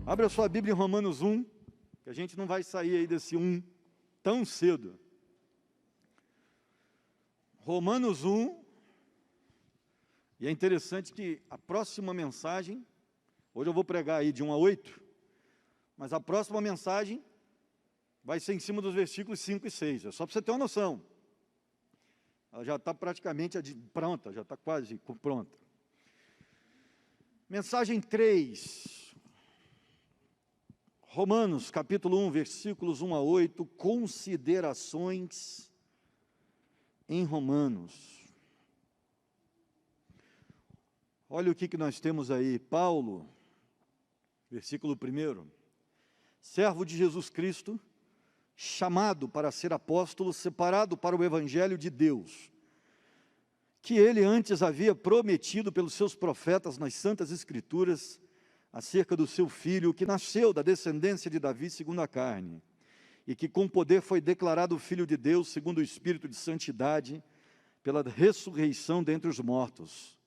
Abra a sua Bíblia em Romanos 1, que a gente não vai sair aí desse 1 tão cedo. Romanos 1, e é interessante que a próxima mensagem, hoje eu vou pregar aí de 1 a 8, mas a próxima mensagem vai ser em cima dos versículos 5 e 6, é só para você ter uma noção. Ela já está praticamente pronta, já está quase pronta. Mensagem 3, Romanos capítulo 1, versículos 1 a 8, considerações em Romanos. Olha o que nós temos aí, Paulo, versículo 1, servo de Jesus Cristo, chamado para ser apóstolo, separado para o evangelho de Deus, que ele antes havia prometido pelos seus profetas nas santas escrituras, acerca do seu filho, que nasceu da descendência de Davi segundo a carne, e que com poder foi declarado filho de Deus, segundo o Espírito de santidade, pela ressurreição dentre os mortos,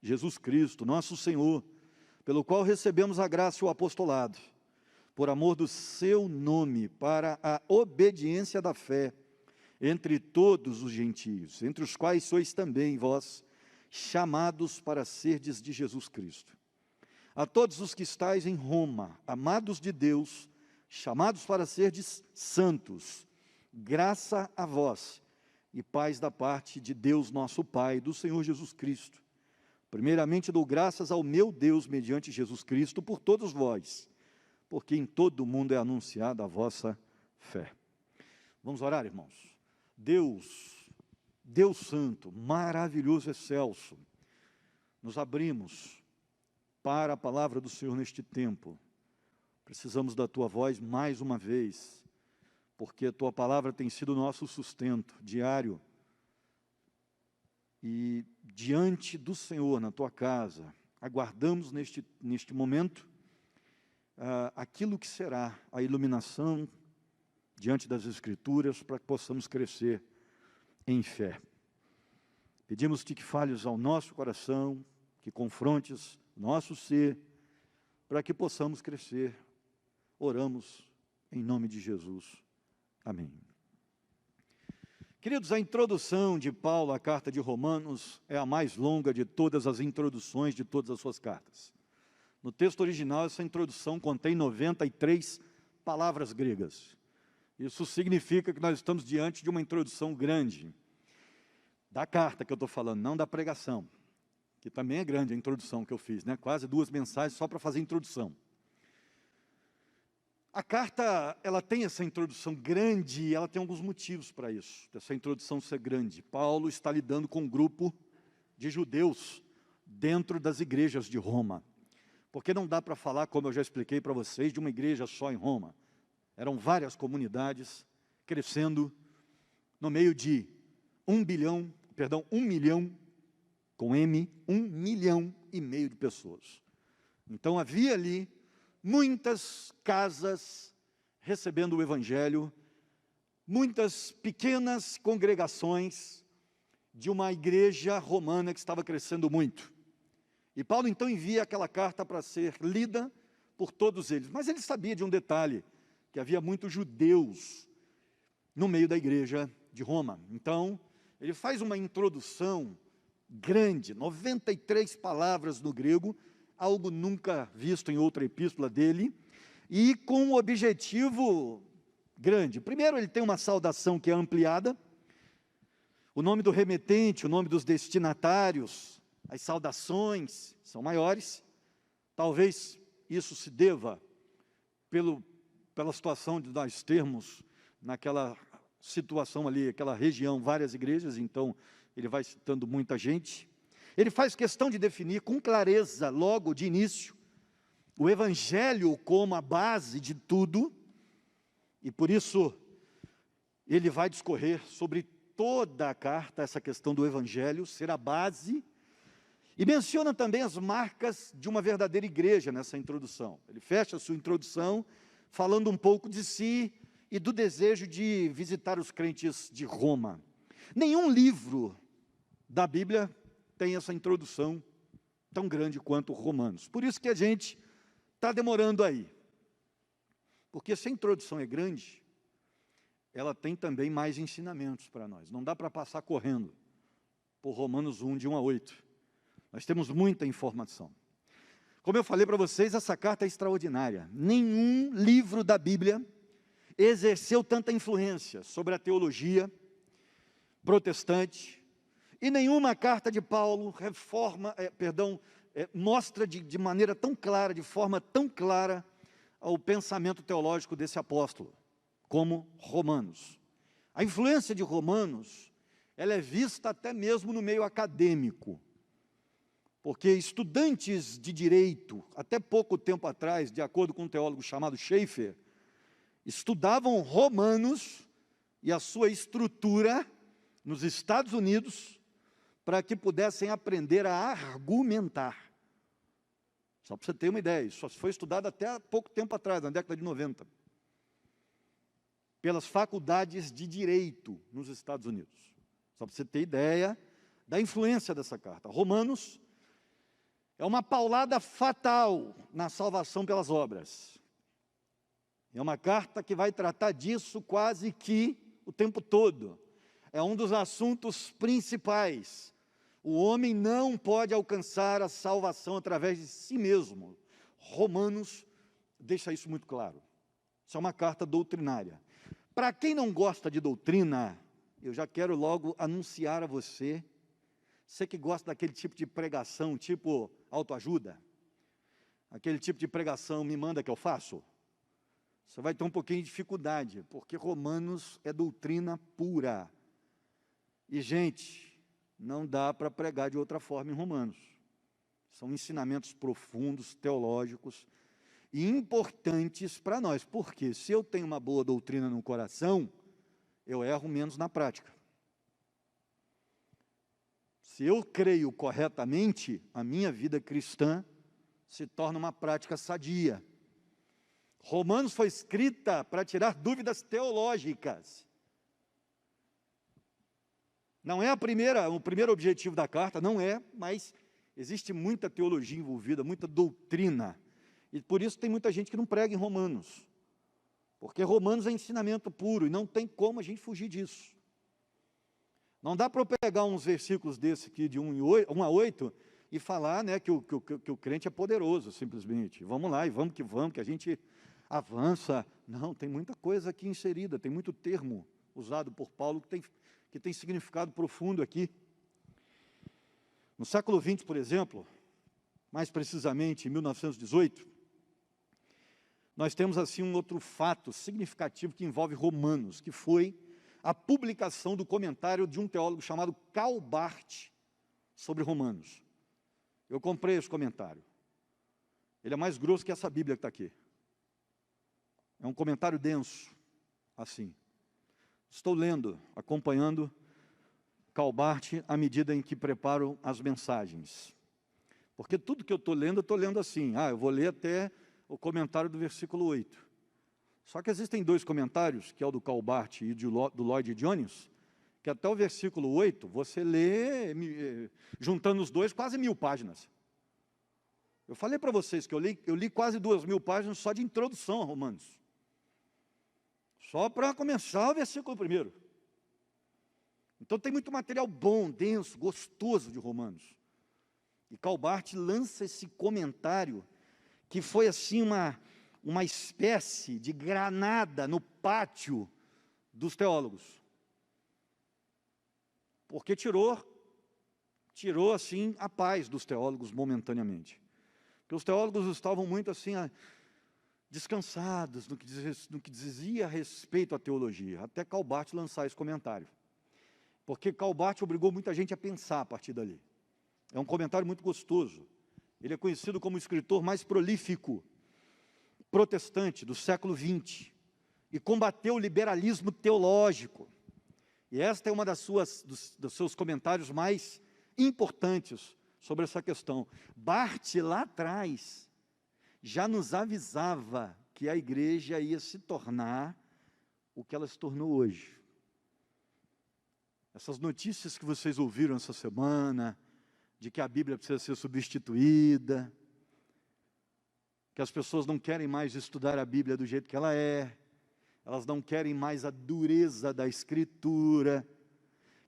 Jesus Cristo, nosso Senhor, pelo qual recebemos a graça e o apostolado, por amor do seu nome, para a obediência da fé, entre todos os gentios, entre os quais sois também vós, chamados para serdes de Jesus Cristo. A todos os que estáis em Roma, amados de Deus, chamados para serdes santos, graça a vós e paz da parte de Deus nosso Pai, do Senhor Jesus Cristo. Primeiramente dou graças ao meu Deus, mediante Jesus Cristo, por todos vós, porque em todo o mundo é anunciada a vossa fé. Vamos orar, irmãos. Deus Santo, maravilhoso, excelso, nos abrimos para a palavra do Senhor neste tempo. Precisamos da Tua voz mais uma vez, porque a Tua palavra tem sido o nosso sustento diário. E diante do Senhor, na Tua casa, aguardamos neste momento aquilo que será a iluminação diante das Escrituras, para que possamos crescer em fé. Pedimos-te que fales ao nosso coração, que confrontes o nosso ser, para que possamos crescer. Oramos em nome de Jesus. Amém. Queridos, a introdução de Paulo à carta de Romanos é a mais longa de todas as introduções de todas as suas cartas. No texto original, essa introdução contém 93 palavras gregas. Isso significa que nós estamos diante de uma introdução grande, da carta que eu estou falando, não da pregação, que também é grande a introdução que eu fiz, né? Quase 2 mensagens só para fazer a introdução. A carta, ela tem essa introdução grande, e ela tem alguns motivos para isso, dessa introdução ser grande. Paulo está lidando com um grupo de judeus dentro das igrejas de Roma, porque não dá para falar, como eu já expliquei para vocês, de uma igreja só em Roma. Eram várias comunidades crescendo no meio de 1 milhão, com M, 1,5 milhão de pessoas. Então havia ali muitas casas recebendo o Evangelho, muitas pequenas congregações de uma igreja romana que estava crescendo muito. E Paulo então envia aquela carta para ser lida por todos eles. Mas ele sabia de um detalhe, que havia muitos judeus no meio da igreja de Roma. Então, ele faz uma introdução grande, 93 palavras no grego, algo nunca visto em outra epístola dele, e com um objetivo grande. Primeiro, ele tem uma saudação que é ampliada, o nome do remetente, o nome dos destinatários, as saudações são maiores. Talvez isso se deva pela situação de nós termos naquela situação ali, aquela região, várias igrejas, então ele vai citando muita gente. Ele faz questão de definir com clareza, logo de início, o Evangelho como a base de tudo, e por isso ele vai discorrer sobre toda a carta, essa questão do Evangelho ser a base, e menciona também as marcas de uma verdadeira igreja nessa introdução. Ele fecha a sua introdução falando um pouco de si e do desejo de visitar os crentes de Roma. Nenhum livro da Bíblia tem essa introdução tão grande quanto Romanos. Por isso que a gente está demorando aí. Porque se a introdução é grande, ela tem também mais ensinamentos para nós. Não dá para passar correndo por Romanos 1, de 1 a 8. Nós temos muita informação. Como eu falei para vocês, essa carta é extraordinária. Nenhum livro da Bíblia exerceu tanta influência sobre a teologia protestante, e nenhuma carta de Paulo mostra de maneira tão clara, de forma tão clara, o pensamento teológico desse apóstolo, como Romanos. A influência de Romanos, ela é vista até mesmo no meio acadêmico, porque estudantes de direito, até pouco tempo atrás, de acordo com um teólogo chamado Schaeffer, estudavam Romanos e a sua estrutura nos Estados Unidos, para que pudessem aprender a argumentar. Só para você ter uma ideia, isso só foi estudado até há pouco tempo atrás, na década de 90, pelas faculdades de direito nos Estados Unidos. Só para você ter ideia da influência dessa carta. Romanos é uma paulada fatal na salvação pelas obras. É uma carta que vai tratar disso quase que o tempo todo. É um dos assuntos principais. O homem não pode alcançar a salvação através de si mesmo. Romanos deixa isso muito claro. Isso é uma carta doutrinária. Para quem não gosta de doutrina, eu já quero logo anunciar a você que gosta daquele tipo de pregação, tipo autoajuda, aquele tipo de pregação, me manda que eu faço, você vai ter um pouquinho de dificuldade, porque Romanos é doutrina pura. E, gente, não dá para pregar de outra forma em Romanos. São ensinamentos profundos, teológicos, e importantes para nós, porque se eu tenho uma boa doutrina no coração, eu erro menos na prática. Se eu creio corretamente, a minha vida cristã se torna uma prática sadia. Romanos foi escrita para tirar dúvidas teológicas. Não é o primeiro objetivo da carta, não é, mas existe muita teologia envolvida, muita doutrina. E por isso tem muita gente que não prega em Romanos. Porque Romanos é ensinamento puro e não tem como a gente fugir disso. Não dá para eu pegar uns versículos desse aqui de 1 a 8 e falar, né, que o crente é poderoso, simplesmente. Vamos lá e vamos, que a gente avança. Não, tem muita coisa aqui inserida, tem muito termo usado por Paulo que tem significado profundo aqui. No século XX, por exemplo, mais precisamente em 1918, nós temos assim um outro fato significativo que envolve Romanos, que foi a publicação do comentário de um teólogo chamado Karl Barth sobre Romanos. Eu comprei esse comentário. Ele é mais grosso que essa Bíblia que está aqui. É um comentário denso, assim. Estou lendo, acompanhando Karl Barth à medida em que preparo as mensagens. Porque tudo que eu estou lendo assim. Eu vou ler até o comentário do versículo 8. Só que existem dois comentários, que é o do Karl Barth e do Lloyd Jones, que até o versículo 8, você lê, juntando os dois, quase 1000 páginas. Eu falei para vocês que eu li quase 2000 páginas só de introdução a Romanos. Só para começar o versículo 1. Então tem muito material bom, denso, gostoso de Romanos. E Karl Barth lança esse comentário, que foi assim uma espécie de granada no pátio dos teólogos. Porque tirou assim a paz dos teólogos momentaneamente. Porque os teólogos estavam muito assim descansados no que dizia a respeito à teologia, até Karl Barth lançar esse comentário. Porque Karl Barth obrigou muita gente a pensar a partir dali. É um comentário muito gostoso. Ele é conhecido como o escritor mais prolífico protestante do século XX e combateu o liberalismo teológico. E esta é uma dos seus comentários mais importantes sobre essa questão. Barth, lá atrás, já nos avisava que a igreja ia se tornar o que ela se tornou hoje. Essas notícias que vocês ouviram essa semana, de que a Bíblia precisa ser substituída, que as pessoas não querem mais estudar a Bíblia do jeito que ela é, elas não querem mais a dureza da Escritura,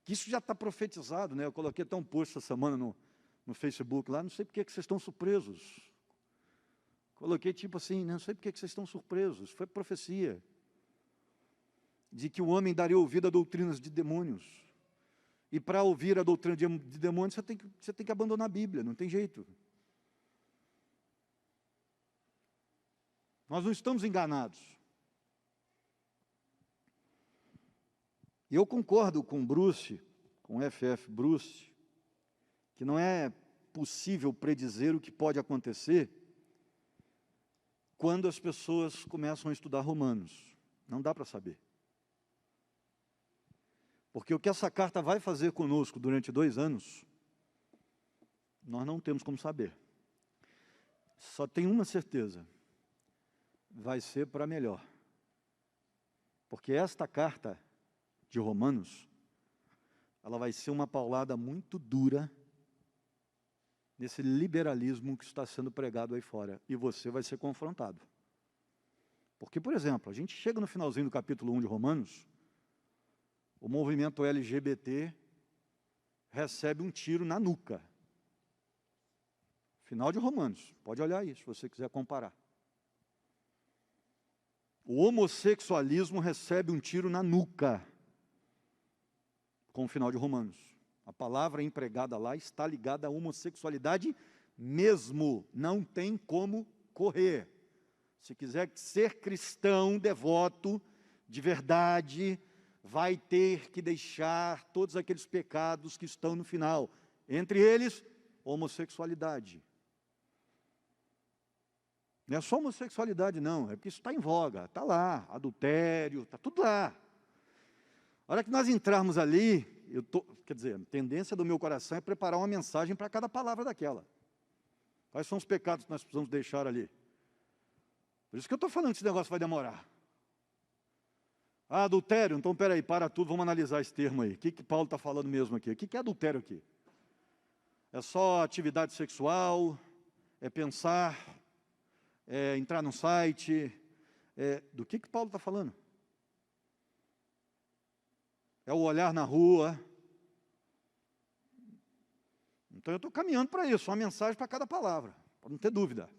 que isso já está profetizado, né? Eu coloquei até um post essa semana no Facebook lá, não sei por que vocês estão surpresos. Coloquei tipo assim, não sei por que vocês estão surpresos, foi profecia, de que o homem daria ouvido a doutrinas de demônios, e para ouvir a doutrina de demônios, você tem que abandonar a Bíblia, não tem jeito. Nós não estamos enganados. E eu concordo com Bruce, com F.F. Bruce, que não é possível predizer o que pode acontecer quando as pessoas começam a estudar Romanos. Não dá para saber. Porque o que essa carta vai fazer conosco durante 2 anos, nós não temos como saber. Só tem uma certeza: vai ser para melhor. Porque esta carta de Romanos, ela vai ser uma paulada muito dura nesse liberalismo que está sendo pregado aí fora, e você vai ser confrontado. Porque, por exemplo, a gente chega no finalzinho do capítulo 1 de Romanos, o movimento LGBT recebe um tiro na nuca. Final de Romanos, pode olhar aí, se você quiser comparar. O homossexualismo recebe um tiro na nuca com o final de Romanos. A palavra empregada lá está ligada à homossexualidade mesmo, não tem como correr. Se quiser ser cristão, devoto, de verdade, vai ter que deixar todos aqueles pecados que estão no final. Entre eles, homossexualidade. Não é só homossexualidade, não, é porque isso está em voga, está lá, adultério, está tudo lá. A hora que nós entrarmos ali, quer dizer, a tendência do meu coração é preparar uma mensagem para cada palavra daquela. Quais são os pecados que nós precisamos deixar ali? Por isso que eu estou falando que esse negócio vai demorar. Ah, adultério, então peraí, para tudo, vamos analisar esse termo aí. O que Paulo está falando mesmo aqui? O que é adultério aqui? É só atividade sexual? É pensar? É entrar no site? Do que Paulo está falando? É o olhar na rua? Então eu estou caminhando para isso, uma mensagem para cada palavra, para não ter dúvida.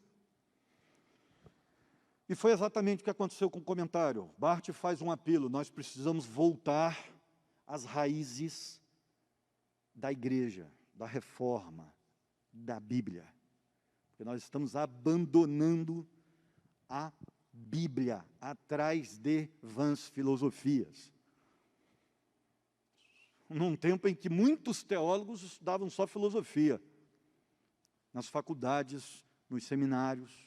E foi exatamente o que aconteceu com o comentário. Barth faz um apelo: nós precisamos voltar às raízes da igreja, da reforma, da Bíblia. Porque nós estamos abandonando a Bíblia atrás de vãs filosofias. Num tempo em que muitos teólogos estudavam só filosofia, nas faculdades, nos seminários,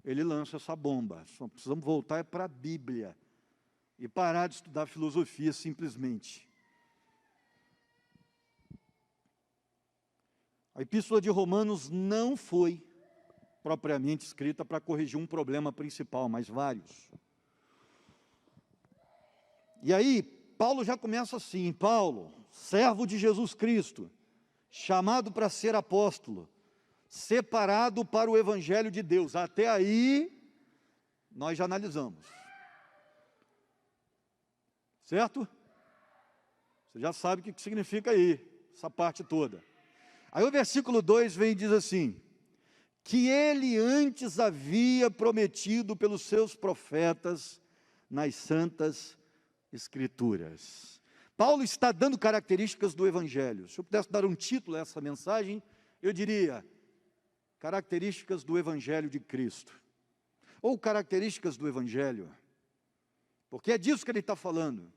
ele lança essa bomba: só precisamos voltar para a Bíblia e parar de estudar filosofia simplesmente. A Epístola de Romanos não foi propriamente escrita para corrigir um problema principal, mas vários. E aí, Paulo já começa assim: Paulo, servo de Jesus Cristo, chamado para ser apóstolo, separado para o Evangelho de Deus. Até aí, nós já analisamos. Certo? Você já sabe o que significa aí, essa parte toda. Aí o versículo 2 vem e diz assim: que ele antes havia prometido pelos seus profetas nas santas Escrituras. Paulo está dando características do Evangelho. Se eu pudesse dar um título a essa mensagem, eu diria: características do Evangelho de Cristo, ou características do Evangelho, porque é disso que ele está falando.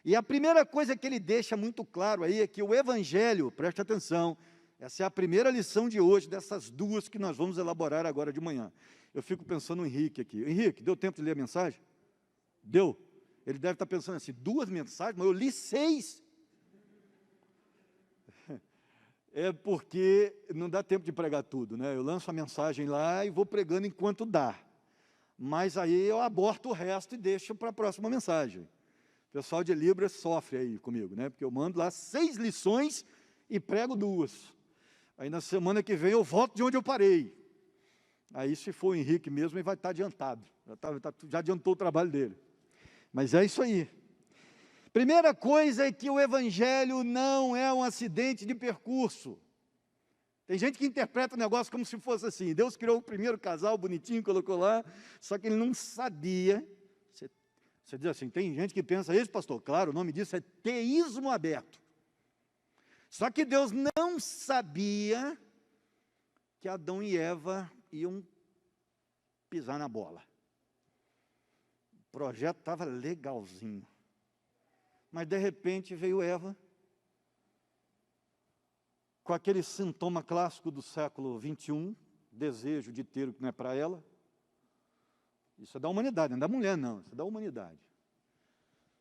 E a primeira coisa que ele deixa muito claro aí é que o Evangelho, preste atenção, essa é a primeira lição de hoje, dessas duas que nós vamos elaborar agora de manhã. Eu fico pensando no Henrique aqui. Henrique, deu tempo de ler a mensagem? Deu? Ele deve estar pensando assim: 2 mensagens, mas eu li 6. É porque não dá tempo de pregar tudo, né? Eu lanço a mensagem lá e vou pregando enquanto dá. Mas aí eu aborto o resto e deixo para a próxima mensagem. O pessoal de Libras sofre aí comigo, né? Porque eu mando lá 6 lições e prego 2. Aí na semana que vem eu volto de onde eu parei. Aí, se for o Henrique mesmo, ele vai estar adiantado. Já adiantou o trabalho dele. Mas é isso aí. Primeira coisa é que o Evangelho não é um acidente de percurso. Tem gente que interpreta o negócio como se fosse assim. Deus criou o primeiro casal bonitinho, colocou lá, só que ele não sabia. Você diz assim, tem gente que pensa isso, pastor? Claro, o nome disso é teísmo aberto. Só que Deus não sabia que Adão e Eva iam pisar na bola. O projeto estava legalzinho. Mas, de repente, veio Eva, com aquele sintoma clássico do século 21, desejo de ter o que não é para ela. Isso é da humanidade, não é da mulher, não, isso é da humanidade.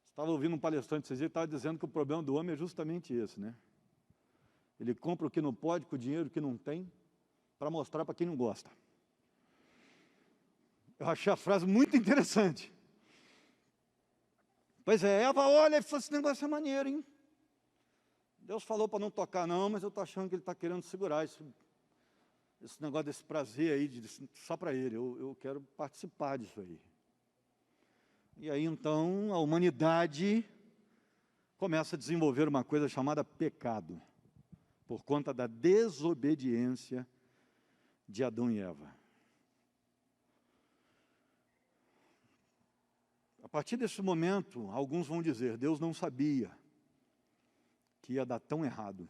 Estava ouvindo um palestrante esses dias, estava dizendo que o problema do homem é justamente esse, né? Ele compra o que não pode, com o dinheiro que não tem, para mostrar para quem não gosta. Eu achei a frase muito interessante. Pois é, Eva olha e fala, esse negócio é maneiro, hein? Deus falou para não tocar não, mas eu estou achando que ele está querendo segurar esse negócio desse prazer aí, só para ele, eu quero participar disso aí. E aí então a humanidade começa a desenvolver uma coisa chamada pecado, por conta da desobediência de Adão e Eva. A partir desse momento, alguns vão dizer, Deus não sabia que ia dar tão errado.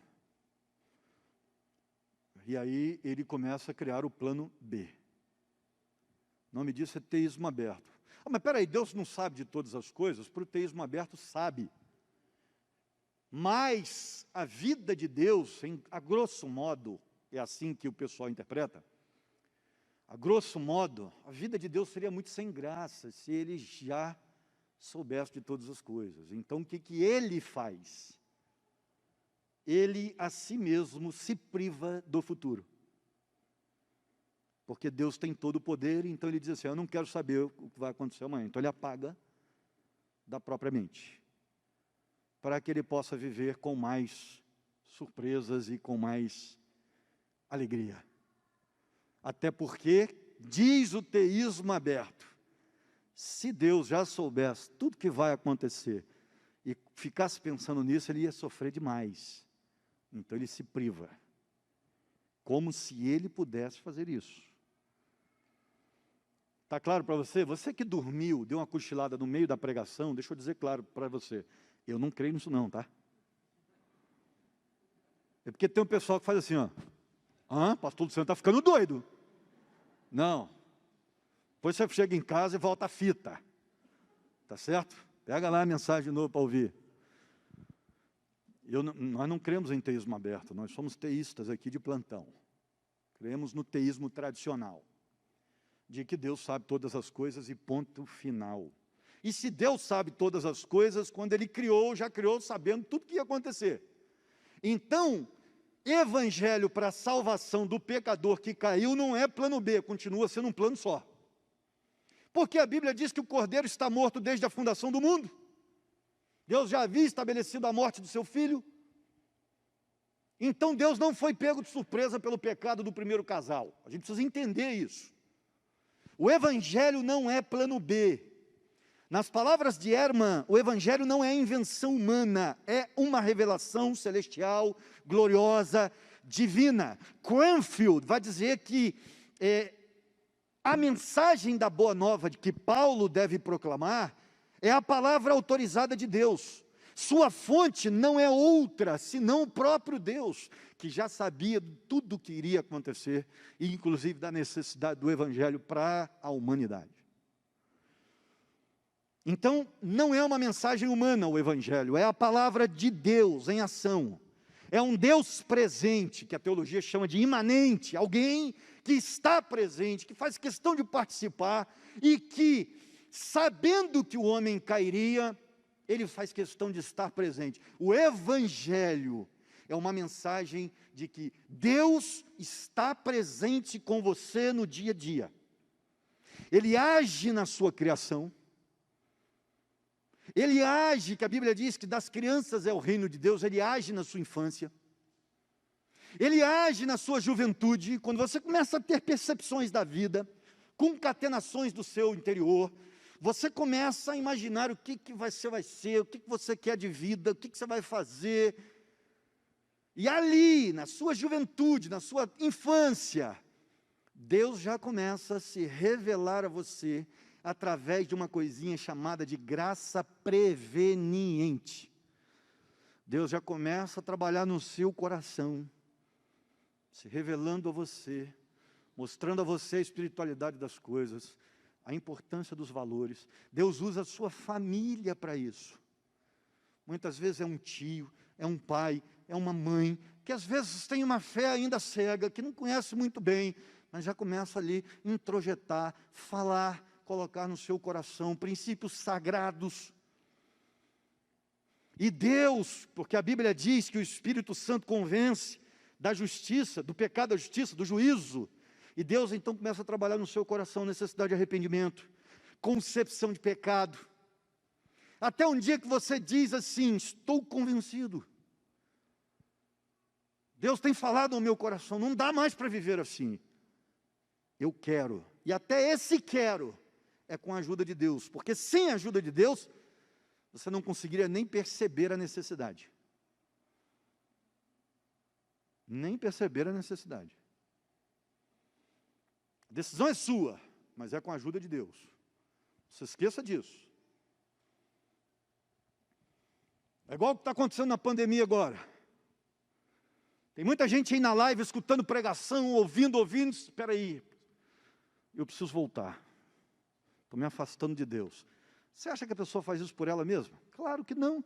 E aí ele começa a criar o plano B. O nome disso é teísmo aberto. Ah, mas peraí, Deus não sabe de todas as coisas? Para o teísmo aberto, sabe. Mas a vida de Deus, a grosso modo, é assim que o pessoal interpreta, a grosso modo, a vida de Deus seria muito sem graça se ele já soubesse de todas as coisas. Então, o que ele faz? Ele, a si mesmo, se priva do futuro. Porque Deus tem todo o poder, então ele diz assim, eu não quero saber o que vai acontecer amanhã. Então ele apaga da própria mente, para que ele possa viver com mais surpresas e com mais alegria. Até porque, diz o teísmo aberto, se Deus já soubesse tudo que vai acontecer e ficasse pensando nisso, ele ia sofrer demais. Então ele se priva, como se ele pudesse fazer isso. Está claro para você? Você que dormiu, deu uma cochilada no meio da pregação, deixa eu dizer claro para você, eu não creio nisso não, tá? É porque tem um pessoal que faz assim, ó, pastor Luciano está ficando doido. Não. Depois você chega em casa e volta a fita. Tá certo? Pega lá a mensagem de novo para ouvir. Nós não cremos em teísmo aberto, nós somos teístas aqui de plantão. Cremos no teísmo tradicional, de que Deus sabe todas as coisas e ponto final. E se Deus sabe todas as coisas, quando Ele criou, já criou sabendo tudo o que ia acontecer. Então, evangelho para a salvação do pecador que caiu não é plano B, continua sendo um plano só. Porque a Bíblia diz que o Cordeiro está morto desde a fundação do mundo. Deus já havia estabelecido a morte do seu filho. Então Deus não foi pego de surpresa pelo pecado do primeiro casal. A gente precisa entender isso. O Evangelho não é plano B. Nas palavras de Ehrman, o Evangelho não é invenção humana, é uma revelação celestial, gloriosa, divina. Cranfield vai dizer que a mensagem da Boa Nova de que Paulo deve proclamar é a palavra autorizada de Deus. Sua fonte não é outra, senão o próprio Deus, que já sabia tudo o que iria acontecer, e inclusive da necessidade do Evangelho para a humanidade. Então, não é uma mensagem humana o Evangelho, é a palavra de Deus em ação. É um Deus presente, que a teologia chama de imanente, alguém que está presente, que faz questão de participar, e que, sabendo que o homem cairia, ele faz questão de estar presente. O Evangelho é uma mensagem de que Deus está presente com você no dia a dia. Ele age na sua criação. Ele age, que a Bíblia diz que das crianças é o reino de Deus, ele age na sua infância. Ele age na sua juventude, quando você começa a ter percepções da vida, concatenações do seu interior, você começa a imaginar o que você vai ser, o que você quer de vida, o que você vai fazer. E ali, na sua juventude, na sua infância, Deus já começa a se revelar a você através de uma coisinha chamada de graça preveniente. Deus já começa a trabalhar no seu coração, se revelando a você, mostrando a você a espiritualidade das coisas, a importância dos valores. Deus usa a sua família para isso. Muitas vezes é um tio, é um pai, é uma mãe, que às vezes tem uma fé ainda cega, que não conhece muito bem, mas já começa ali a introjetar, falar, colocar no seu coração princípios sagrados. E Deus, porque a Bíblia diz que o Espírito Santo convence da justiça, do pecado, da justiça, do juízo. E Deus então começa a trabalhar no seu coração necessidade de arrependimento, concepção de pecado. Até um dia que você diz assim: estou convencido. Deus tem falado ao meu coração, não dá mais para viver assim. Eu quero. E até esse quero é com a ajuda de Deus. Porque sem a ajuda de Deus, você não conseguiria nem perceber a necessidade. Nem perceber a necessidade. A decisão é sua, mas é com a ajuda de Deus. Não se esqueça disso. É igual o que está acontecendo na pandemia agora. Tem muita gente aí na live escutando pregação, ouvindo. Espera aí, eu preciso voltar. Estou me afastando de Deus. Você acha que a pessoa faz isso por ela mesma? Claro que não.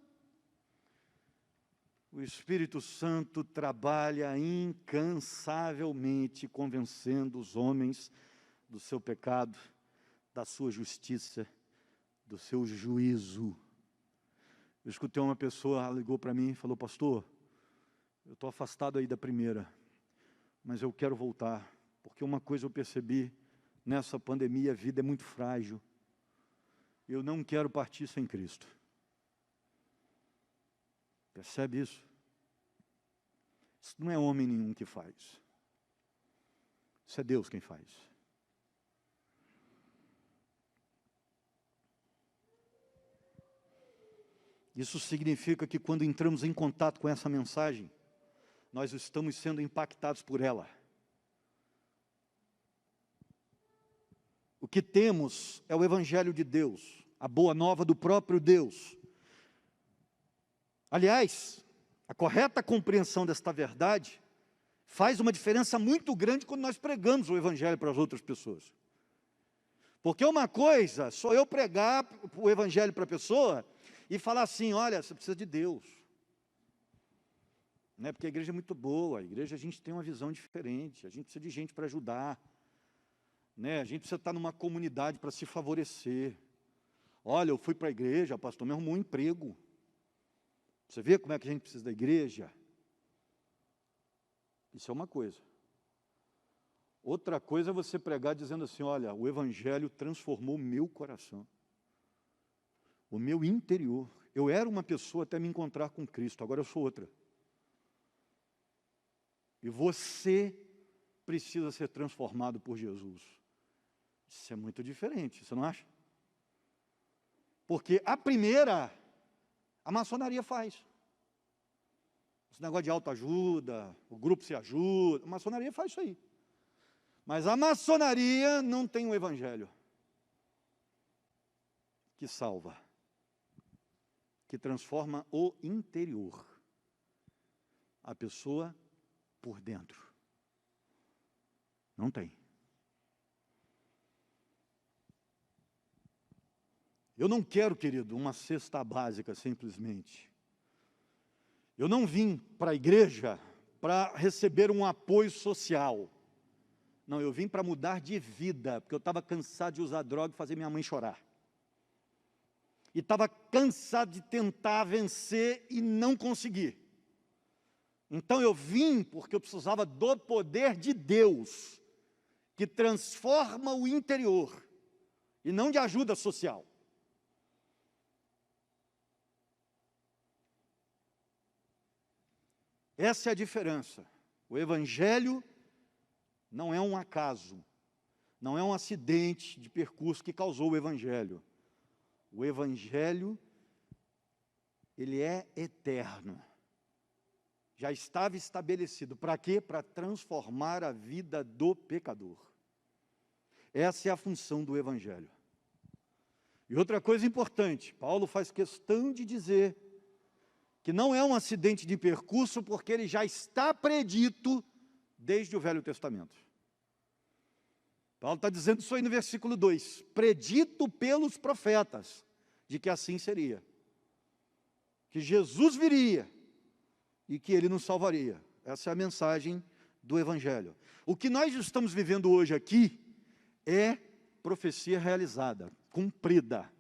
O Espírito Santo trabalha incansavelmente convencendo os homens do seu pecado, da sua justiça, do seu juízo. Eu escutei uma pessoa, ela ligou para mim e falou: pastor, eu estou afastado aí da primeira, mas eu quero voltar, porque uma coisa eu percebi, nessa pandemia a vida é muito frágil, eu não quero partir sem Cristo. Percebe isso? Isso não é homem nenhum que faz, isso é Deus quem faz. Isso significa que quando entramos em contato com essa mensagem, nós estamos sendo impactados por ela. O que temos é o Evangelho de Deus, a boa nova do próprio Deus. Aliás, a correta compreensão desta verdade faz uma diferença muito grande quando nós pregamos o Evangelho para as outras pessoas. Porque uma coisa, sou eu pregar o Evangelho para a pessoa e falar assim: olha, você precisa de Deus. Não é porque a igreja é muito boa, a igreja a gente tem uma visão diferente, a gente precisa de gente para ajudar, né? A gente precisa estar numa comunidade para se favorecer. Olha, eu fui para a igreja, o pastor me arrumou um emprego. Você vê como é que a gente precisa da igreja? Isso é uma coisa. Outra coisa é você pregar dizendo assim: olha, o Evangelho transformou o meu coração, o meu interior. Eu era uma pessoa até me encontrar com Cristo, agora eu sou outra. E você precisa ser transformado por Jesus. Isso é muito diferente, você não acha? Porque a primeira, a maçonaria faz. Esse negócio de autoajuda, o grupo se ajuda, a maçonaria faz isso aí. Mas a maçonaria não tem o Evangelho que salva, que transforma o interior, a pessoa por dentro. Não tem. Eu não quero, querido, uma cesta básica simplesmente. Eu não vim para a igreja para receber um apoio social. Não, eu vim para mudar de vida, porque eu estava cansado de usar droga e fazer minha mãe chorar. E estava cansado de tentar vencer e não conseguir. Então eu vim porque eu precisava do poder de Deus, que transforma o interior, e não de ajuda social. Essa é a diferença. O Evangelho não é um acaso, não é um acidente de percurso que causou o Evangelho. O Evangelho, ele é eterno. Já estava estabelecido. Para quê? Para transformar a vida do pecador. Essa é a função do Evangelho. E outra coisa importante, Paulo faz questão de dizer que não é um acidente de percurso, porque ele já está predito desde o Velho Testamento. Paulo está dizendo isso aí no versículo 2, predito pelos profetas, de que assim seria. Que Jesus viria e que ele nos salvaria. Essa é a mensagem do Evangelho. O que nós estamos vivendo hoje aqui é profecia realizada, cumprida.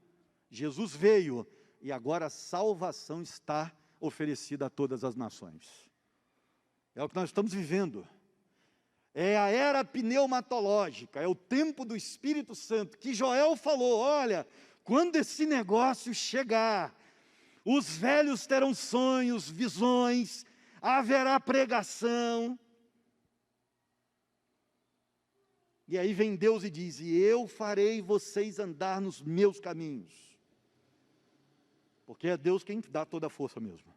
Jesus veio e agora a salvação está oferecida a todas as nações. É o que nós estamos vivendo. É a era pneumatológica, é o tempo do Espírito Santo, que Joel falou, olha, quando esse negócio chegar, os velhos terão sonhos, visões, haverá pregação. E aí vem Deus e diz, e eu farei vocês andar nos meus caminhos. Porque é Deus quem dá toda a força mesmo.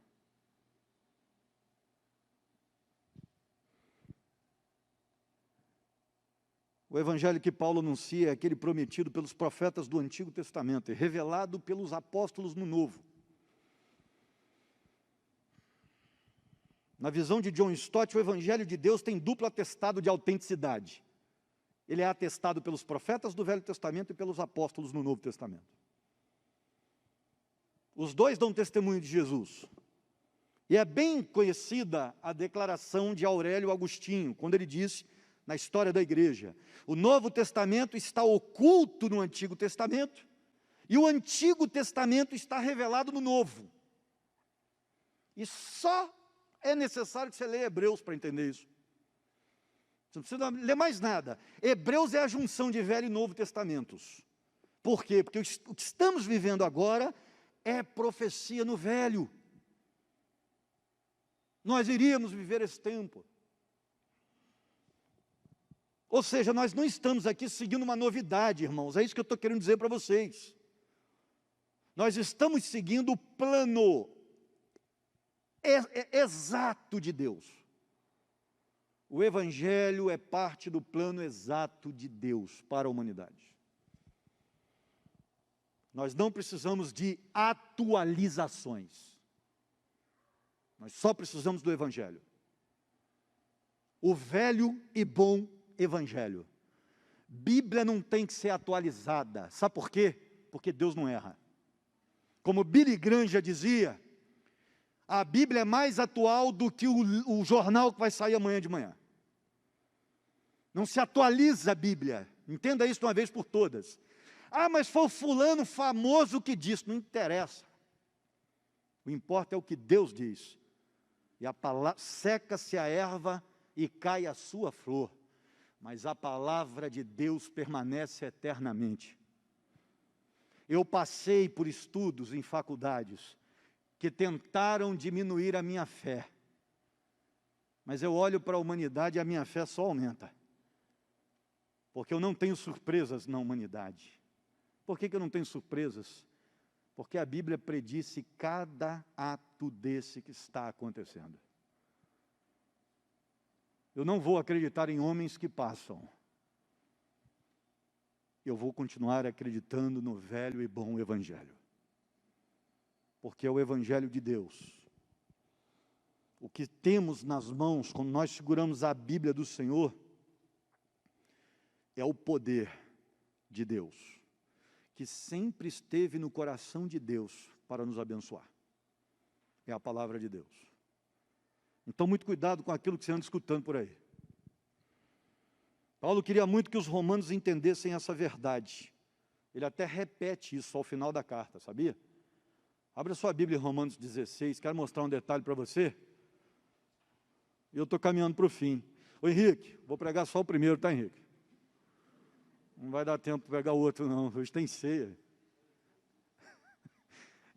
O evangelho que Paulo anuncia é aquele prometido pelos profetas do Antigo Testamento e revelado pelos apóstolos no Novo. Na visão de John Stott, o evangelho de Deus tem duplo atestado de autenticidade. Ele é atestado pelos profetas do Velho Testamento e pelos apóstolos no Novo Testamento. Os dois dão testemunho de Jesus. E é bem conhecida a declaração de Aurélio Agostinho, quando ele disse, na história da igreja, o Novo Testamento está oculto no Antigo Testamento, e o Antigo Testamento está revelado no Novo. E só é necessário que você leia Hebreus para entender isso. Você não precisa ler mais nada. Hebreus é a junção de Velho e Novo Testamentos. Por quê? Porque o que estamos vivendo agora é profecia no Velho. Nós iríamos viver esse tempo. Ou seja, nós não estamos aqui seguindo uma novidade, irmãos. É isso que eu estou querendo dizer para vocês. Nós estamos seguindo o plano exato de Deus. O Evangelho é parte do plano exato de Deus para a humanidade. Nós não precisamos de atualizações. Nós só precisamos do Evangelho. O velho e bom Evangelho. Bíblia não tem que ser atualizada. Sabe por quê? Porque Deus não erra. Como Billy Graham já dizia, a Bíblia é mais atual do que o jornal que vai sair amanhã de manhã. Não se atualiza a Bíblia. Entenda isso de uma vez por todas. Ah, mas foi o fulano famoso que disse. Não interessa. O que importa é o que Deus diz. E a palavra, seca-se a erva e cai a sua flor. Mas a palavra de Deus permanece eternamente. Eu passei por estudos em faculdades que tentaram diminuir a minha fé. Mas eu olho para a humanidade e a minha fé só aumenta. Porque eu não tenho surpresas na humanidade. Por que eu não tenho surpresas? Porque a Bíblia predisse cada ato desse que está acontecendo. Eu não vou acreditar em homens que passam. Eu vou continuar acreditando no velho e bom Evangelho. Porque é o Evangelho de Deus. O que temos nas mãos, quando nós seguramos a Bíblia do Senhor, é o poder de Deus, que sempre esteve no coração de Deus para nos abençoar. É a palavra de Deus. Então, muito cuidado com aquilo que você anda escutando por aí. Paulo queria muito que os romanos entendessem essa verdade. Ele até repete isso ao final da carta, sabia? Abra sua Bíblia em Romanos 16, quero mostrar um detalhe para você. E eu estou caminhando para o fim. Ô Henrique, vou pregar só o primeiro, tá, Henrique? Não vai dar tempo para pregar o outro, não. Hoje tem ceia.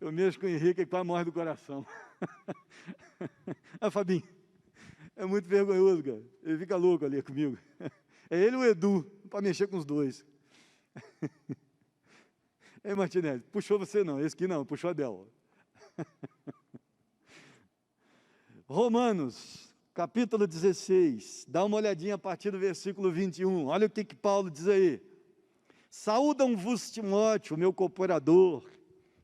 Eu mexo com o Henrique e quase morre do coração. Ah, Fabinho, é muito vergonhoso, cara. Ele fica louco ali comigo. É ele e o Edu, para mexer com os dois. Ei, Martinelli, puxou você não, esse aqui não, puxou a Del. Romanos, capítulo 16, dá uma olhadinha a partir do versículo 21, olha o que Paulo diz aí. Saúdam-vos Timóteo, meu cooperador.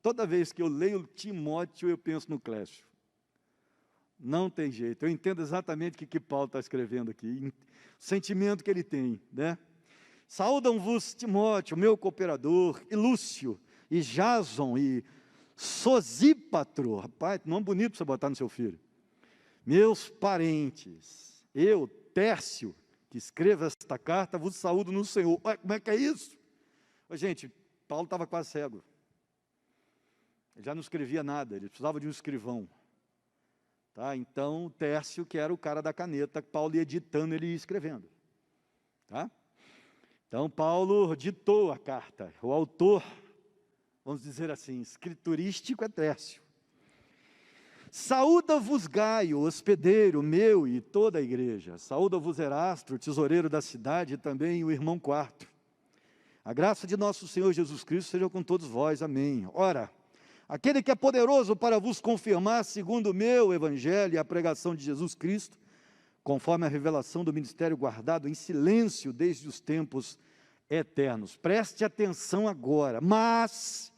Toda vez que eu leio Timóteo, eu penso no Clécio. Não tem jeito, eu entendo exatamente o que Paulo está escrevendo aqui, o sentimento que ele tem, né? Saúdam-vos Timóteo, meu cooperador, e Lúcio, e Jason, e Sosípatro, rapaz, nome bonito para você botar no seu filho. Meus parentes, eu, Tércio, que escrevo esta carta, vos saúdo no Senhor. Olha, como é que é isso? Gente, Paulo estava quase cego. Ele já não escrevia nada, ele precisava de um escrivão. Tá? Então, Tércio, que era o cara da caneta, Paulo ia ditando, ele ia escrevendo. Tá? Então, Paulo ditou a carta. O autor, vamos dizer assim, escriturístico é Tércio. Saúda-vos Gaio, hospedeiro meu e toda a igreja. Saúda-vos Erasto, tesoureiro da cidade, e também o irmão Quarto. A graça de nosso Senhor Jesus Cristo seja com todos vós. Amém. Ora, aquele que é poderoso para vos confirmar, segundo o meu evangelho e a pregação de Jesus Cristo, conforme a revelação do ministério guardado em silêncio desde os tempos eternos. Preste atenção agora, mas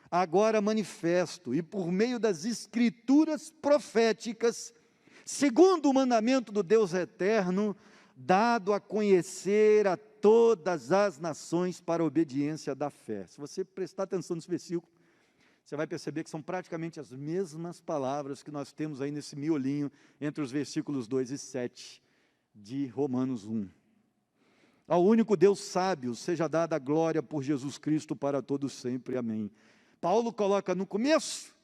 agora manifesto, e por meio das escrituras proféticas, segundo o mandamento do Deus eterno, dado a conhecer a todas as nações para a obediência da fé. Se você prestar atenção nesse versículo, você vai perceber que são praticamente as mesmas palavras que nós temos aí nesse miolinho, entre os versículos 2 e 7 de Romanos 1. Ao único Deus sábio seja dada a glória por Jesus Cristo para todos sempre. Amém. Paulo coloca no começo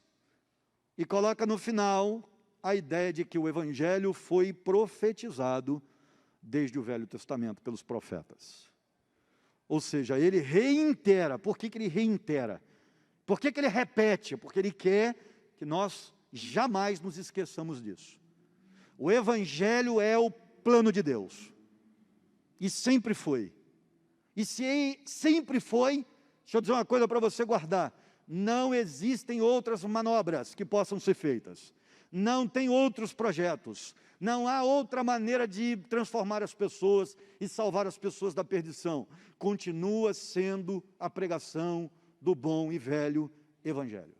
e coloca no final a ideia de que o Evangelho foi profetizado desde o Velho Testamento pelos profetas. Ou seja, ele reitera. Por que ele reitera? Por que ele repete? Porque ele quer que nós jamais nos esqueçamos disso. O Evangelho é o plano de Deus. E sempre foi. E se sempre foi, deixa eu dizer uma coisa para você guardar. Não existem outras manobras que possam ser feitas. Não tem outros projetos. Não há outra maneira de transformar as pessoas e salvar as pessoas da perdição. Continua sendo a pregação do bom e velho Evangelho.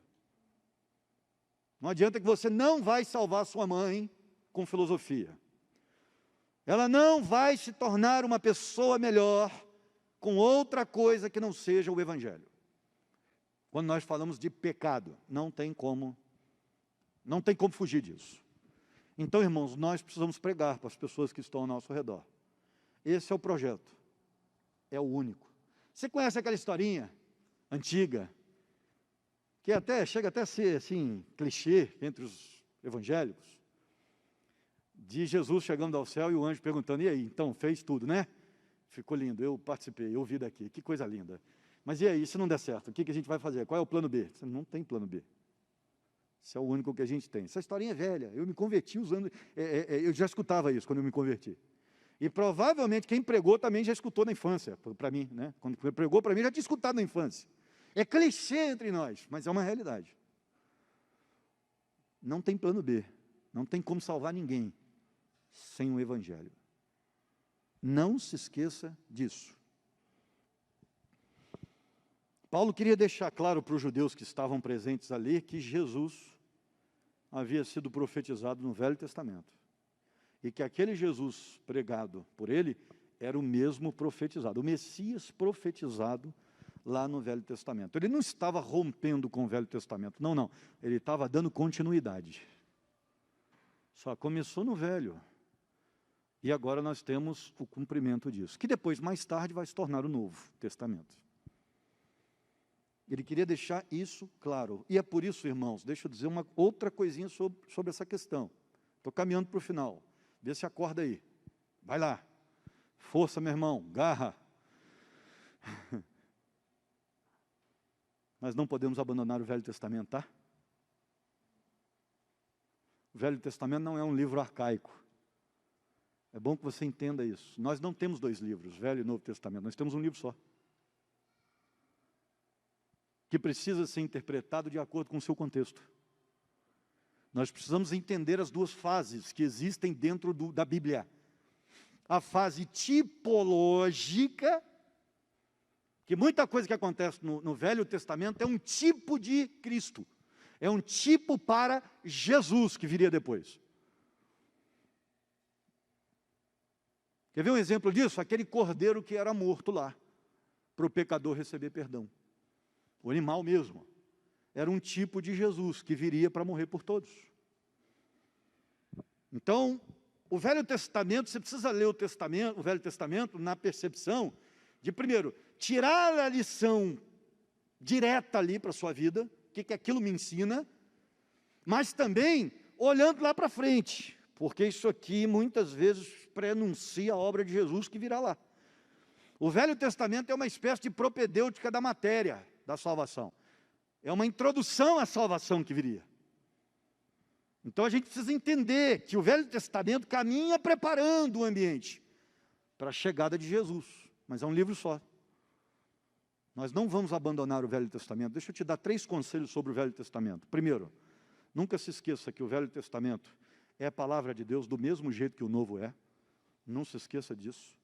Não adianta que você não vai salvar sua mãe com filosofia. Ela não vai se tornar uma pessoa melhor com outra coisa que não seja o Evangelho. Quando nós falamos de pecado, não tem como fugir disso. Então, irmãos, nós precisamos pregar para as pessoas que estão ao nosso redor. Esse é o projeto. É o único. Você conhece aquela historinha antiga, que chega até a ser assim, clichê entre os evangélicos, de Jesus chegando ao céu e o anjo perguntando: e aí, então, fez tudo, né? Ficou lindo, eu participei, eu vi daqui, que coisa linda. Mas e aí, se não der certo, o que a gente vai fazer? Qual é o plano B? Você não tem plano B. Esse é o único que a gente tem. Essa historinha é velha, eu me converti usando, eu já escutava isso quando eu me converti. E provavelmente quem pregou também já escutou na infância, para mim, né? Quando pregou para mim, já tinha escutado na infância. É clichê entre nós, mas é uma realidade. Não tem plano B, não tem como salvar ninguém sem o Evangelho. Não se esqueça disso. Paulo queria deixar claro para os judeus que estavam presentes ali que Jesus havia sido profetizado no Velho Testamento. E que aquele Jesus pregado por ele era o mesmo profetizado, o Messias profetizado lá no Velho Testamento. Ele não estava rompendo com o Velho Testamento, não. Ele estava dando continuidade. Só começou no Velho. E agora nós temos o cumprimento disso, que depois, mais tarde, vai se tornar o Novo Testamento. Ele queria deixar isso claro. E é por isso, irmãos, deixa eu dizer uma outra coisinha sobre essa questão. Estou caminhando para o final. Vê se acorda aí. Vai lá. Força, meu irmão. Garra. Nós não podemos abandonar o Velho Testamento, tá? O Velho Testamento não é um livro arcaico. É bom que você entenda isso. Nós não temos dois livros, Velho e Novo Testamento, nós temos um livro só, que precisa ser interpretado de acordo com o seu contexto. Nós precisamos entender as duas fases que existem dentro da Bíblia. A fase tipológica, que muita coisa que acontece no Velho Testamento é um tipo de Cristo. É um tipo para Jesus, que viria depois. Quer ver um exemplo disso? Aquele cordeiro que era morto lá, para o pecador receber perdão. O animal mesmo. Era um tipo de Jesus, que viria para morrer por todos. Então, o Velho Testamento, você precisa ler o Velho Testamento na percepção de, primeiro, tirar a lição direta ali para a sua vida, o que aquilo me ensina, mas também olhando lá para frente, porque isso aqui muitas vezes prenuncia a obra de Jesus que virá lá. O Velho Testamento é uma espécie de propedêutica da matéria da salvação. É uma introdução à salvação que viria. Então a gente precisa entender que o Velho Testamento caminha preparando o ambiente para a chegada de Jesus, mas é um livro só. Nós não vamos abandonar o Velho Testamento. Deixa eu te dar 3 conselhos sobre o Velho Testamento. Primeiro, nunca se esqueça que o Velho Testamento é a palavra de Deus do mesmo jeito que o Novo é. Não se esqueça disso.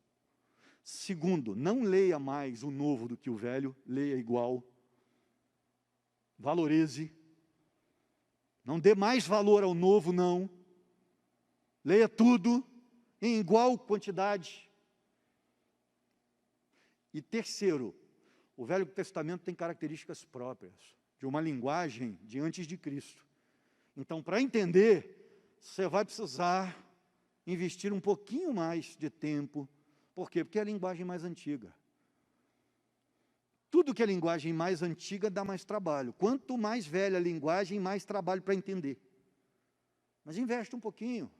Segundo, não leia mais o Novo do que o Velho, leia igual. Valorize. Não dê mais valor ao Novo, não. Leia tudo em igual quantidade. E terceiro, o Velho Testamento tem características próprias, de uma linguagem de antes de Cristo. Então, para entender, você vai precisar investir um pouquinho mais de tempo. Por quê? Porque é a linguagem mais antiga. Tudo que é linguagem mais antiga dá mais trabalho. Quanto mais velha a linguagem, mais trabalho para entender. Mas investe um pouquinho.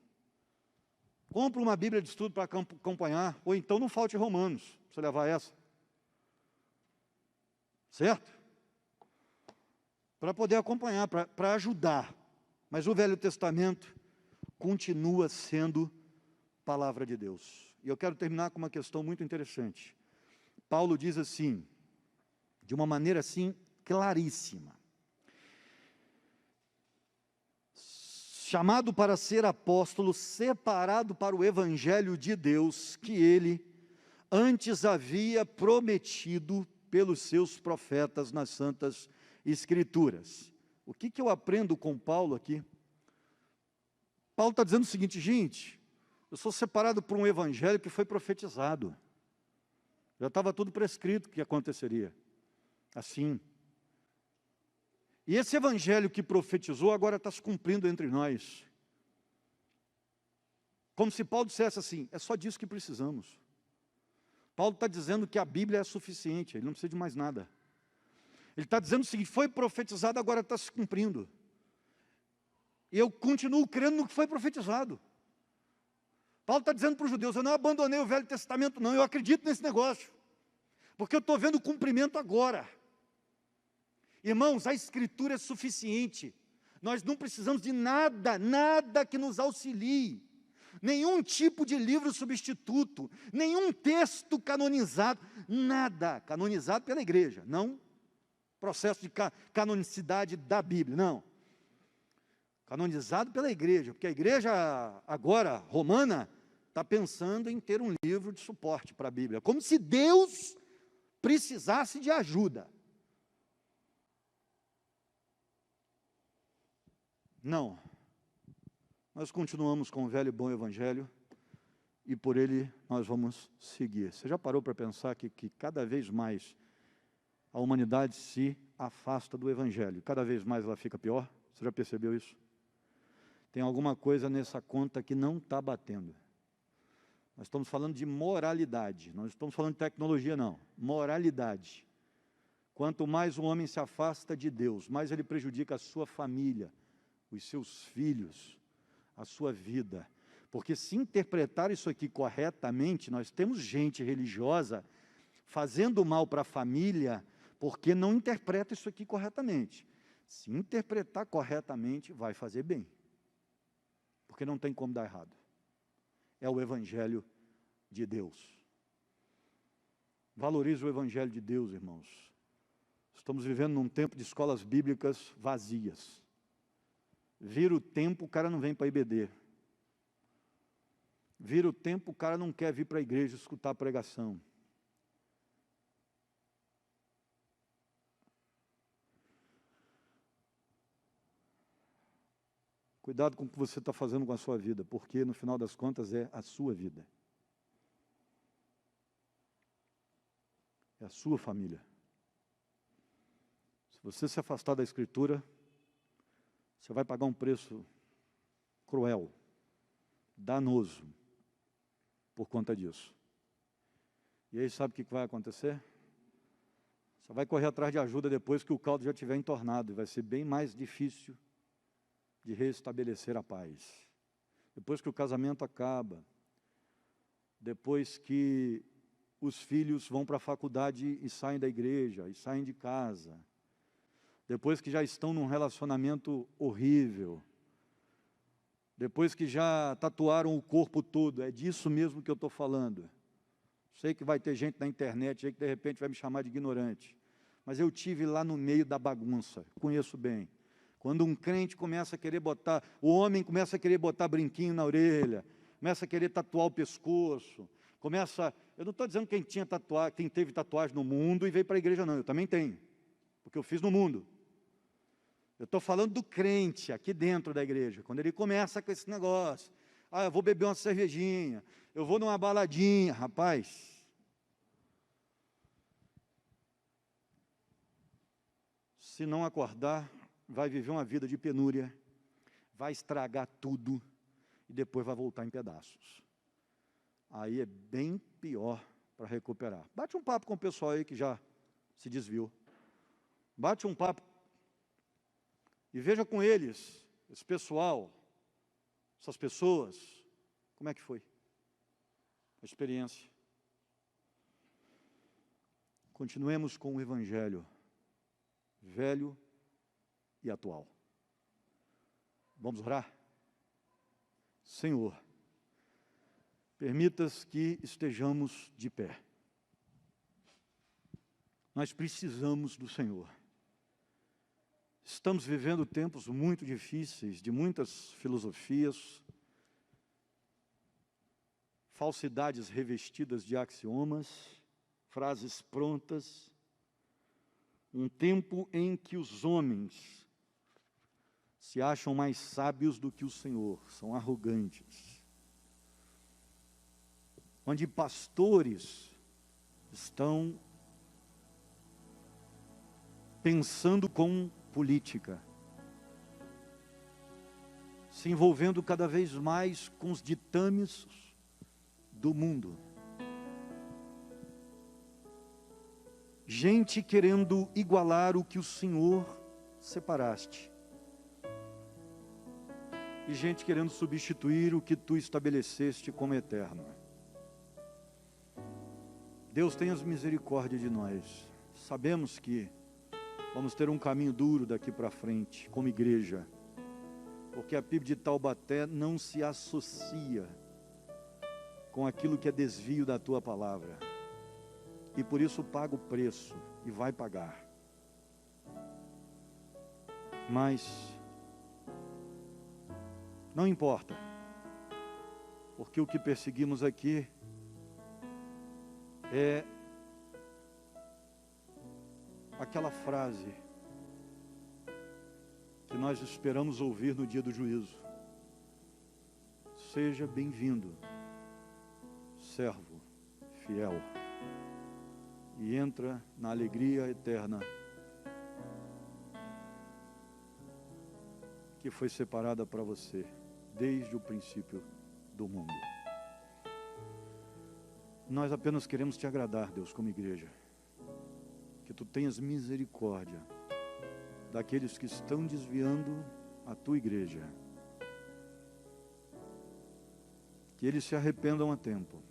Compra uma Bíblia de estudo para acompanhar, ou então não falte Romanos, para você levar essa. Certo? Para poder acompanhar, para ajudar. Mas o Velho Testamento continua sendo palavra de Deus. E eu quero terminar com uma questão muito interessante. Paulo diz assim, de uma maneira assim claríssima: chamado para ser apóstolo, separado para o evangelho de Deus, que ele antes havia prometido pelos seus profetas nas santas escrituras. O que eu aprendo com Paulo aqui? Paulo está dizendo o seguinte: gente, eu sou separado por um evangelho que foi profetizado. Já estava tudo prescrito que aconteceria. Assim. E esse evangelho que profetizou agora está se cumprindo entre nós. Como se Paulo dissesse assim: é só disso que precisamos. Paulo está dizendo que a Bíblia é suficiente, ele não precisa de mais nada. Ele está dizendo o seguinte: foi profetizado, agora está se cumprindo. E eu continuo crendo no que foi profetizado. Paulo está dizendo para os judeus: eu não abandonei o Velho Testamento não, eu acredito nesse negócio. Porque eu estou vendo o cumprimento agora. Irmãos, a Escritura é suficiente. Nós não precisamos de nada, nada que nos auxilie. Nenhum tipo de livro substituto, nenhum texto canonizado, nada. Canonizado pela igreja, não processo de canonicidade da Bíblia, não. Canonizado pela igreja, porque a igreja agora, romana, está pensando em ter um livro de suporte para a Bíblia, como se Deus precisasse de ajuda. Não. Nós continuamos com o velho e bom evangelho e por ele nós vamos seguir. Você já parou para pensar que cada vez mais a humanidade se afasta do evangelho, cada vez mais ela fica pior? Você já percebeu isso? Tem alguma coisa nessa conta que não está batendo. Nós estamos falando de moralidade, não estamos falando de tecnologia não, moralidade. Quanto mais o homem se afasta de Deus, mais ele prejudica a sua família, os seus filhos, a sua vida. Porque se interpretar isso aqui corretamente, nós temos gente religiosa fazendo mal para a família, porque não interpreta isso aqui corretamente. Se interpretar corretamente, vai fazer bem. Porque não tem como dar errado. é o Evangelho de Deus. Valorize o Evangelho de Deus, irmãos. Estamos vivendo num tempo de escolas bíblicas vazias. Vira o tempo, o cara não vem para a IBD. Vira o tempo, o cara não quer vir para a igreja escutar a pregação. Cuidado com o que você está fazendo com a sua vida, porque no final das contas é a sua vida. É a sua família. Se você se afastar da Escritura, você vai pagar um preço cruel, danoso, por conta disso. E aí sabe o que vai acontecer? Você vai correr atrás de ajuda depois que o caldo já estiver entornado, e vai ser bem mais difícil de restabelecer a paz. Depois que o casamento acaba, depois que os filhos vão para a faculdade e saem da igreja, e saem de casa, depois que já estão num relacionamento horrível, depois que já tatuaram o corpo todo, é disso mesmo que eu estou falando. Sei que vai ter gente na internet aí que de repente vai me chamar de ignorante, mas eu tive lá no meio da bagunça, conheço bem. Quando um crente começa a querer botar, o homem começa a querer botar brinquinho na orelha, começa a querer tatuar o pescoço, eu não estou dizendo quem teve tatuagem no mundo e veio para a igreja não, eu também tenho, porque eu fiz no mundo. Eu estou falando do crente aqui dentro da igreja, quando ele começa com esse negócio, eu vou beber uma cervejinha, eu vou numa baladinha, rapaz. Se não acordar, vai viver uma vida de penúria, vai estragar tudo e depois vai voltar em pedaços. Aí é bem pior para recuperar. Bate um papo com o pessoal aí que já se desviou. Bate um papo e veja com eles, esse pessoal, essas pessoas, como é que foi a experiência. Continuemos com o Evangelho, velho e atual. Vamos orar? Senhor, permitas que estejamos de pé. Nós precisamos do Senhor. Estamos vivendo tempos muito difíceis, de muitas filosofias, falsidades revestidas de axiomas, frases prontas, um tempo em que os homens se acham mais sábios do que o Senhor, são arrogantes, onde pastores estão pensando com política, se envolvendo cada vez mais com os ditames do mundo. Gente querendo igualar o que o Senhor separaste. E gente querendo substituir o que tu estabeleceste como eterno. Deus tenha misericórdia de nós. Sabemos que vamos ter um caminho duro daqui para frente, como igreja, porque a PIB de Taubaté não se associa com aquilo que é desvio da tua palavra, e por isso paga o preço, e vai pagar. Mas não importa, porque o que perseguimos aqui é aquela frase que nós esperamos ouvir no dia do juízo: seja bem-vindo, servo fiel, e entra na alegria eterna que foi separada para você desde o princípio do mundo. Nós apenas queremos te agradar, Deus, como igreja, que tu tenhas misericórdia daqueles que estão desviando a tua igreja, que eles se arrependam a tempo,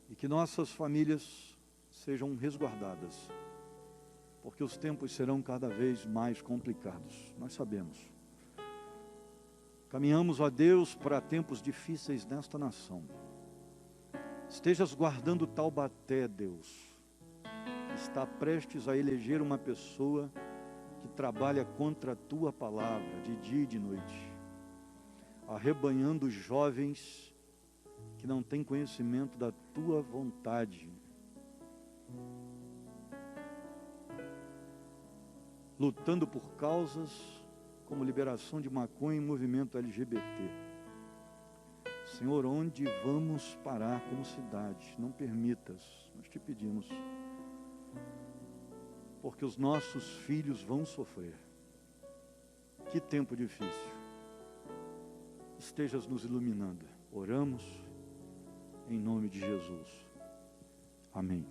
e que nossas famílias sejam resguardadas, porque os tempos serão cada vez mais complicados, nós sabemos. Caminhamos, ó Deus, para tempos difíceis nesta nação. Estejas guardando Taubaté, Deus. Está prestes a eleger uma pessoa que trabalha contra a Tua palavra, de dia e de noite. Arrebanhando jovens que não têm conhecimento da Tua vontade. Lutando por causas como liberação de maconha e movimento LGBT. Senhor, onde vamos parar como cidade? Não permitas, nós te pedimos, porque os nossos filhos vão sofrer. Que tempo difícil. Estejas nos iluminando. Oramos em nome de Jesus. Amém.